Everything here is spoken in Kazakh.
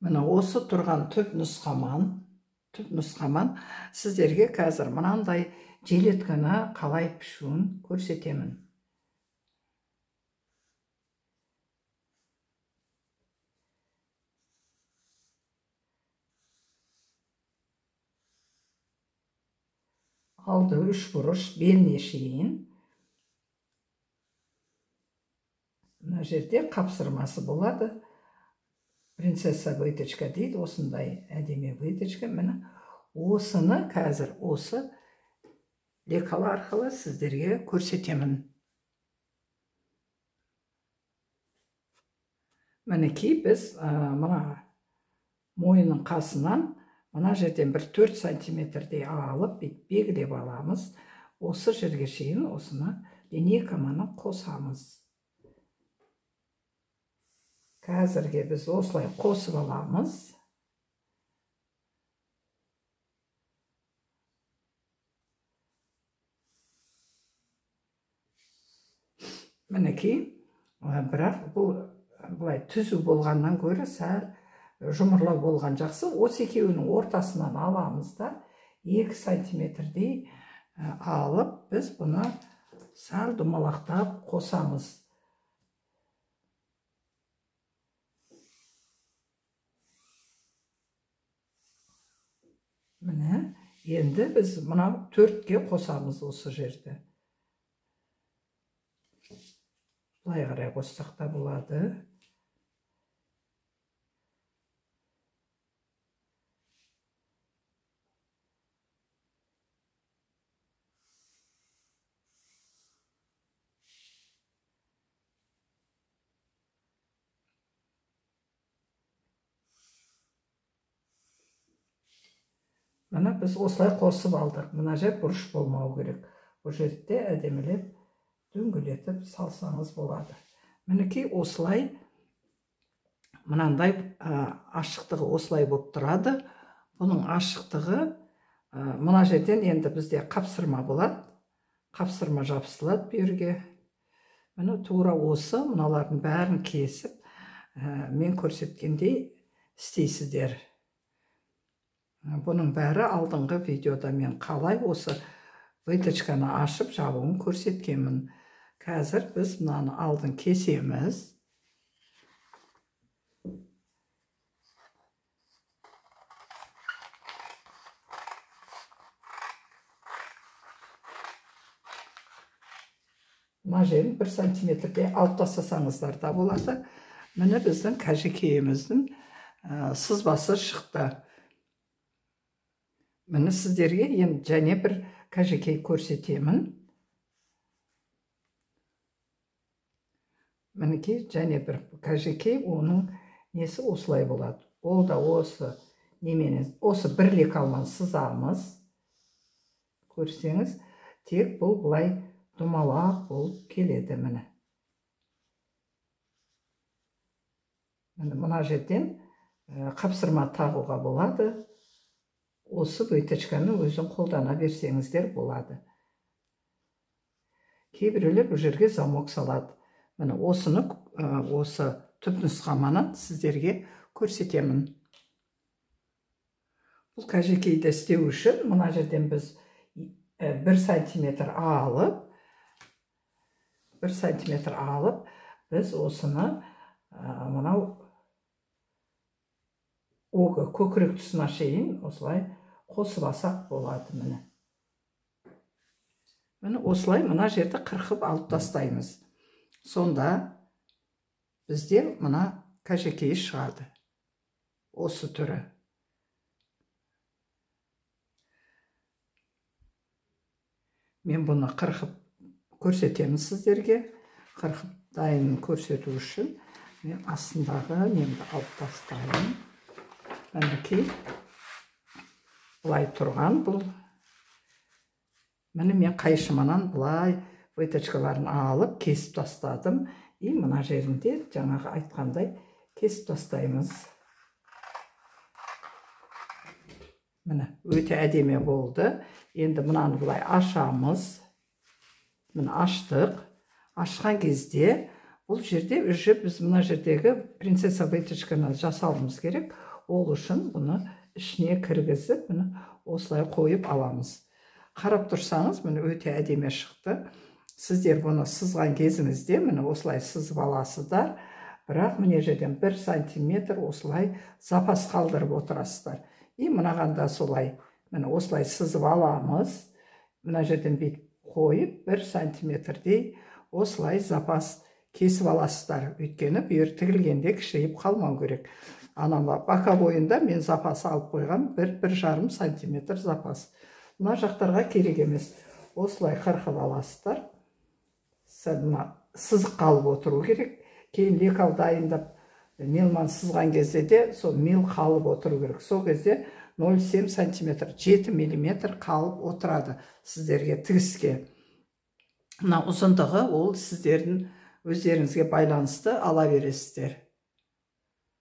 Міне осы тұрған түп нұсқаман сіздерге қазір мынандай желетканы қалай пішуін көрсетемін. Алды үш бұрыш беліне шейін. Мына жерде қапсырмасы болады. Принцесса выточка дейді, осындай әдемі выточка. Міне осыны қазір осы лекалы арқылы сіздерге көрсетемін. Мінекей біз мына мойынның қасынан мына жерден бір 4 сантиметрдей алып белгілеп аламыз. Осы жерге шейін осыны линейканы қосамыз. Қазірге біз осылай қосып аламыз. Мінекей, бірақ бұлай түзу болғаннан гөрі сәл жұмырлау болған жақсы. Осы екеуінің ортасынан аламыз да 2 сантиметрдей алып, біз бұны сәл домалақтап қосамыз. Міне, енді біз мына 4-ке қосамыз осы жерді. Бұлай қарай қоссақ та болады. Мына біз осылай қосып алдық. Мына жер бұрыш болмау керек. Бұл жерде әдемілеп дөңгелетіп салсаңыз болады. Мінекей осылай, мынандай ашықтығы осылай болып тұрады. Бұның ашықтығы мына жерден енді бізде қапсырма болады. Қапсырма жабысылады берге. Міне тура осы, мыналардың бәрін кесіп, мен көрсеткендей істейсіздер. Бұның бәрі алдыңғы видеода мен қалай осы выточканы ашып жабуын көрсеткенмін. Қазір біз мынаны алдын кесеміз. Мына жерін 1 сантиметрде алып тастасаңыздар да болады. Міне біздің кәжекейіміздің сызбасы шықты. Міне сіздерге енді және бір кәжекей көрсетемін. Мінекей және бір кәжекей, оның несі осылай болады. Ол да осы неменен, осы бір лекалман сызамыз. Көрсеңіз, тек бұл бұлай домалақ болып келеді міне. Мына жерден қапсырма тағуға болады. Осы выточканы өзін қолдана берсеңіздер болады. Кейбіреулер бұл жерге замок салады. Міне осыны, осы түп нұсқаманы сіздерге көрсетемін. Бұл кәжекейді істеу үшін мына жерден біз 1 сантиметр алып, біз осыны мынау оғы көкірек тұсына шейін осылай қосып алсақ болады міне. Міне осылай мына жерді қырқып алып тастаймыз. Сонда бізде мына кәжекей шығады. Осы түрі. Мен бұны қырқып көрсетемін сіздерге. Қырқып дайын көрсету үшін мен астындағы немді алып тастаймын. Мінекей бұлай тұрған бұл. Міне мен қайшыманан бұлай выточкаларын алып кесіп тастадым. И мына жерінде жаңағы айтқандай кесіп тастаймыз. Міне өте әдемі болды. Енді мынаны бұлай ашамыз. Міне аштық. Ашқан кезде бұл жерде уже біз мына жердегі принцесса выточканы жасауымыз керек. ол үшін бұны ішіне кіргізіп мұны осылай қойып аламыз. Қарап тұрсаңыз мұны өте әдемі шықты. Сіздер бұны сызған кезіңізде мұны осылай сызып аласыздар, бірақ мына жерден 1 сантиметр осылай запас қалдырып отырасыздар. И мынағанда солай міне осылай сызып аламыз. Мына жерден бүйтіп қойып 1 сантиметрдей осылай запас кесіп аласыздар. Өйткені бүйір тігілгенде кішірейіп қалмау керек. Ана бока бойында мен запас алып қойған 1,5 сантиметр запас. Мына жақтарға керек емес. Осылай қырқып аласыздар. Сызық қалып отыру керек. Кейін лекал дайындап мелман сызған кезде де сол мел қалып отыру керек. Сол кезде 0,7 сантиметр, 7 миллиметр қалып отырады сіздерге тігіске. Мына ұзындығы ол сіздердің өздеріңізге байланысты ала бересіздер.